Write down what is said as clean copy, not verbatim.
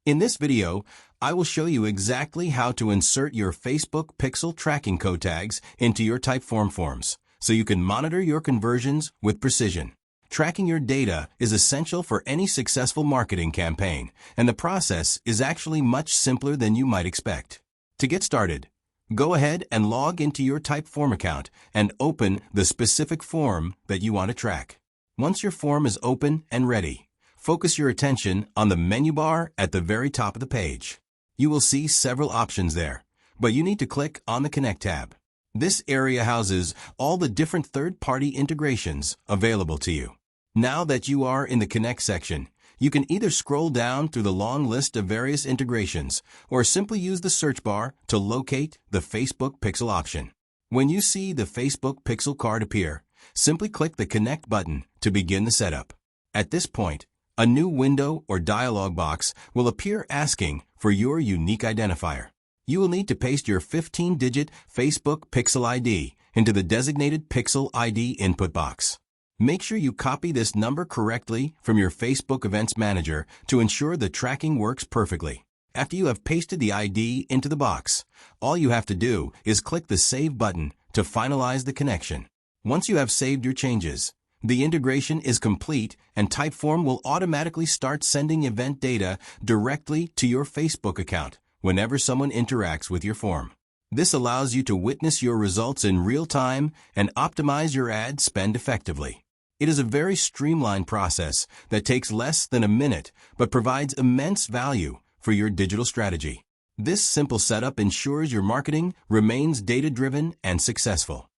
In this video, I will show you exactly how to insert your Facebook pixel tracking code tags into your Typeform forms, so you can monitor your conversions with precision. Tracking your data is essential for any successful marketing campaign, and the process is actually much simpler than you might expect. To get started, go ahead and log into your Typeform account and open the specific form that you want to track. Once your form is open and ready, focus your attention on the menu bar at the very top of the page. You will see several options there, but you need to click on the Connect tab. This area houses all the different third-party integrations available to you. Now that you are in the Connect section, you can either scroll down through the long list of various integrations or simply use the search bar to locate the Facebook Pixel option. When you see the Facebook Pixel card appear, simply click the Connect button to begin the setup. At this point, a new window or dialog box will appear asking for your unique identifier. You will need to paste your 15-digit Facebook Pixel ID into the designated Pixel ID input box. Make sure you copy this number correctly from your Facebook Events Manager to ensure the tracking works perfectly. After you have pasted the ID into the box, all you have to do is click the Save button to finalize the connection. Once you have saved your changes, the integration is complete and Typeform will automatically start sending event data directly to your Facebook account whenever someone interacts with your form. This allows you to witness your results in real time and optimize your ad spend effectively. It is a very streamlined process that takes less than a minute but provides immense value for your digital strategy. This simple setup ensures your marketing remains data-driven and successful.